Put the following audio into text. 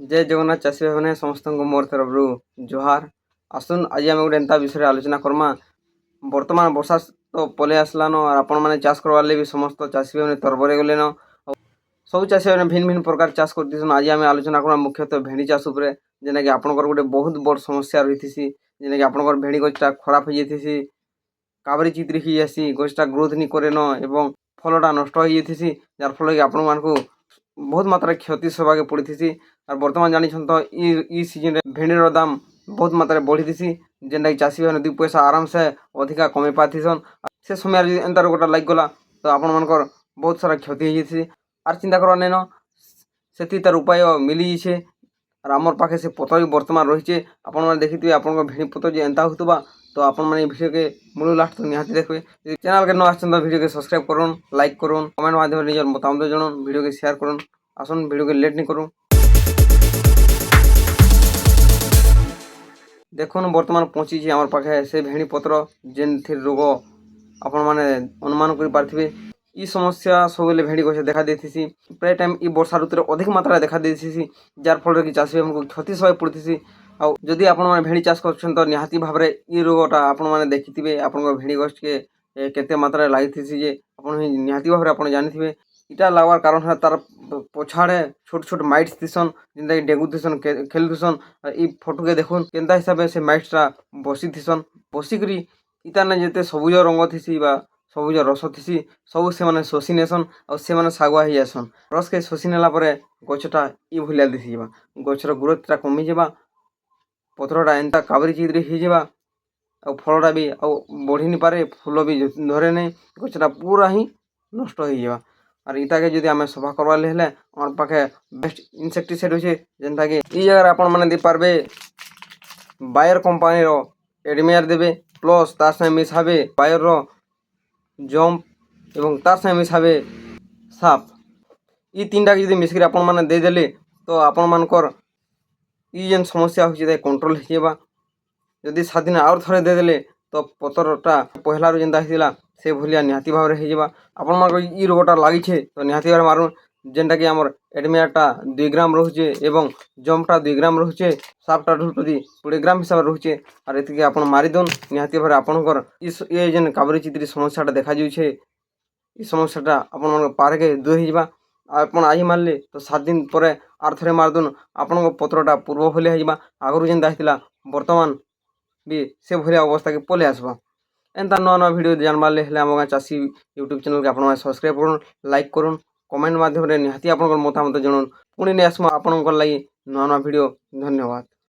जय जगन्नाथ चाषी भाई मैंने समस्त को मोर तरफ जोहार। आसुन आज आम गोटे एंता विषय आलोचना करमा। बर्तमान वर्षा तो पलि आसलान और आपण मैंने चाष करवार भी समस्त चाषी भाई मैंने तरबरे गलेन। सब चाषी भाई भिन्न भिन्न प्रकार चाष कर आज आम आलोचना करमा मुख्यतः भेड़ी चाष उपर, जेना कि आपणकर गोटे बहुत बड़ समस्या रही जेना कि आपणकर भेड़ी गछटा खराब हो जाती, काबरी चित्री ही जासी, गछटा ग्रोथ नहीं करे न फलटा नष्ट हो जाती, जार फल कि आपण मानक बहुत मात्रा क्षति सवाके पड़ी। और बर्तमान जानी तो ई सीजन भेड़ीर दाम बहुत मात्रा बढ़ी, जेनटा कि चाषी भाई 2 पैसा आराम से अधिका कमे पाथीसन। से समय जो एंता रोगटा लग गला तो आपण मानकर बहुत सारा क्षति हो जाती। आर चिंता करवा नहीं न, से तार उपाय मिली जाइए। और आमर पाखे से पत्र भी बर्तमान रही है। देखी आप भेड़ी पत्र जो एंता होता तो आपण मैंने भिडियो के मूल लास्ट तक निहाती देखिए। चैनल के न आसान भिडियो के सब्सक्राइब करूँ, लाइक करूँ, कमेंट माध्यम निजर मतामत जनाऊँ, भिडियो के शेयर करूँ। आसन भिडियो के लेट नहीं करूँ। देखुन बर्तमान पहुँची आम पाखे से भेड़ी पत्र जेन रोग आपण मैंने अनुमान कर पारे। ई समस्या सब भेड़ी गछ देखा देती। प्राय टाइम ई वर्षा ऋतु अधिक मात्रा देखा देती, जार फल कि चाषी भाई क्षति सह पड़ी। आदि आपण मैंने भेड़ी चाष कर निहाती भाव में ई रोगटा आपण मैंने देखिथे। आप भेड़ी गछ के केते मात्रा लगी जे आप निहाती भाव में आप जानी। इटा लगवार कारण है तार पछाड़े छोट छोट माइट्स थीसन, जिनका डेंगू थीसन, खेलुसन। ई फोटो के देखुन केनता हिसाब से माइट्सटा बसी थीसन। बसिक इतार ने जिते सबुज रंग थी सबुज रस थी सब से मैंने शोषी नेसन और से मैंने सागुआ ही आसन। रस के शोषी नेला गछटा ई भलिया दिखा, गछर ग्रोथटा कमिजा, पत्रटा एंता काबरी चिद्री हो फलटा भी बढ़ी नहीं पारे, फूल भी धरे नहीं, गछटा पूरा ही नष्ट हो जावा। और इटा के जदि आम सफा करवाले हेले आम पाखे बेस्ट इनसेक्टिसाइड होचे, जेनता कि ई जगह आपण माने दे पारबे बायर कंपनी रो एडमियर देबे, प्लस तार संगे मिसाबे बायर रो जम्प एवं तार संगे मिसाबे साप। ई तीनटा जदि मिसकरी आपण माने दे देले तो आपण मानकर ई जेन समस्या होचे कंट्रोल हो जावा। जदि 7 दिन आउर थरे दे देले तो पतरटा पहला रो जेनता हिला से भलिया निहाती भाव में हो जावा। आपण मानकर ई रोगटा लागिछे तो निहाती भाव मारुन, जेनटा कि आमर एडमियाटा 2 ग्राम रोचे एवं जम्पटा 2 ग्राम रोचे, सापटा ढूल प्रति 20 ग्राम हिसाब से रोचे। और एतिके आपण मारिदन निहाती भाव आपणकर ये जेन काबरी चित्री समस्याटा देखा जाउछे, ई समस्याटा आपण मानकर पारके दूर हो जावा। आपण आज मारले तो 7 दिन पर आर थरे मारदन, आपण पत्रटा पूर्व भलिया हो जावा। आगु जेनता हिला बर्तमान भी से भलिया अवस्था के पले आसबा। एंता नुआ नुआ भिडियो जानबार हेले आम गाँ चाषी यूट्यूब चैनल के आप सब्सक्राइब करूँ, लाइक करूँ, कमेंट माध्यम निहाती आपन मतामत जनाऊँ। पुणी नहीं आसमा आपन लगी नुआ नुआ भिडियो। धन्यवाद।